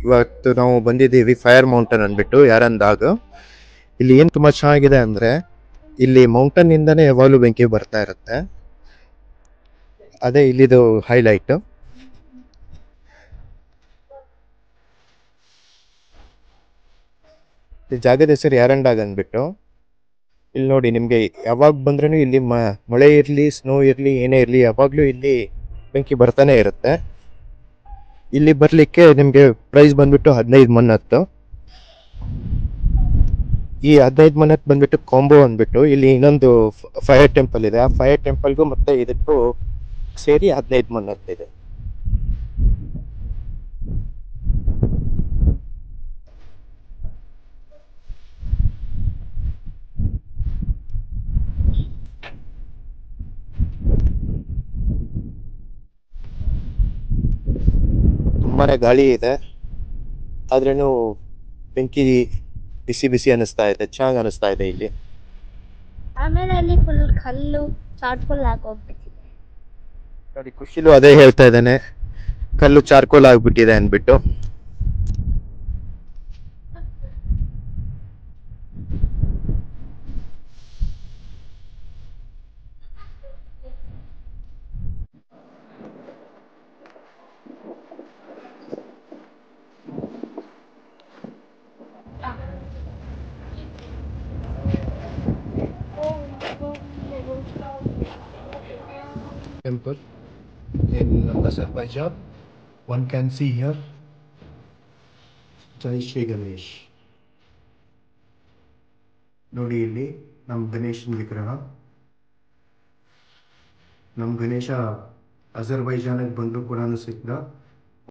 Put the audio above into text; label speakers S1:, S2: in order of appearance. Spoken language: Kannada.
S1: ಇವತ್ತು ನಾವು ಬಂದಿದ್ದೀವಿ ಫೈರ್ ಮೌಂಟನ್ ಅಂದ್ಬಿಟ್ಟು ಯಾರಂದಾಗ. ಇಲ್ಲಿ ಏನು ತುಂಬ ಚೆನ್ನಾಗಿದೆ ಅಂದರೆ ಇಲ್ಲಿ ಮೌಂಟನ್ ಇಂದನೇ ಯಾವಾಗಲೂ ಬೆಂಕಿ ಬರ್ತಾ ಇರುತ್ತೆ. ಅದೇ ಇಲ್ಲಿದು ಹೈಲೈಟ್. ಈ ಜಾಗದ ಹೆಸರು ಯಾರಂಡಾಗ್ ಅಂದ್ಬಿಟ್ಟು. ಇಲ್ಲಿ ನೋಡಿ, ನಿಮಗೆ ಯಾವಾಗ ಬಂದ್ರೂ ಇಲ್ಲಿ ಮಳೆ ಇರಲಿ, ಸ್ನೋ ಇರಲಿ, ಏನೇ ಇರಲಿ, ಯಾವಾಗಲೂ ಇಲ್ಲಿ ಬೆಂಕಿ ಬರ್ತಾನೆ ಇರುತ್ತೆ. ಇಲ್ಲಿ ಬರಲಿಕ್ಕೆ ನಿಮಗೆ ಪ್ರೈಸ್ ಬಂದ್ಬಿಟ್ಟು 15 ಮನ್ನತ್ತು. ಈ 15 ಮನ್ನತ್ ಬಂದ್ಬಿಟ್ಟು ಕಾಂಬೋ ಅಂದ್ಬಿಟ್ಟು ಇಲ್ಲಿ ಇನ್ನೊಂದು ಫೈರ್ ಟೆಂಪಲ್ ಇದೆ. ಆ ಫೈರ್ ಟೆಂಪಲ್ಗೂ ಮತ್ತೆ ಇದಕ್ಕೂ ಸೇರಿ 15 ಮನ್ನತ್ ಇದೆ. ತುಂಬಾನೇ ಗಾಳಿ ಇದೆ, ಆದ್ರೇನು ಬೆಂಕಿ ಬಿಸಿ ಬಿಸಿ ಅನಿಸ್ತಾ ಇದೆ, ಚೆನ್ನಾಗಿ ಅನಿಸ್ತಾ ಇದೆ ಇಲ್ಲಿ.
S2: ಆಮೇಲೆ ಅಲ್ಲಿ ಫುಲ್ ಕಲ್ಲು ಚಾಟ್ಫುಲ್ ಹಾಕೋಗ್ಬಿಟ್ಟಿದೆ.
S1: ನೋಡಿ, ಖುಷಿಲು ಅದೇ ಹೇಳ್ತಾ ಇದ್ದಾನೆ, ಕಲ್ಲು ಚಾರ್ಕೋಲ್ ಆಗ್ಬಿಟ್ಟಿದೆ ಅಂದ್ಬಿಟ್ಟು. Temple in Azerbaijan. One can see here Jai Shri Ganesh. ನೋಡಿ, ಇಲ್ಲಿ ನಮ್ಮ ಗಣೇಶನ ವಿಗ್ರಹ. ನಮ್ಮ ಗಣೇಶ ಅಜರ್ಬೈಜಾನಿಗೆ ಬಂದರೂ ಕೂಡ ಸಿಕ್ಕಿದ.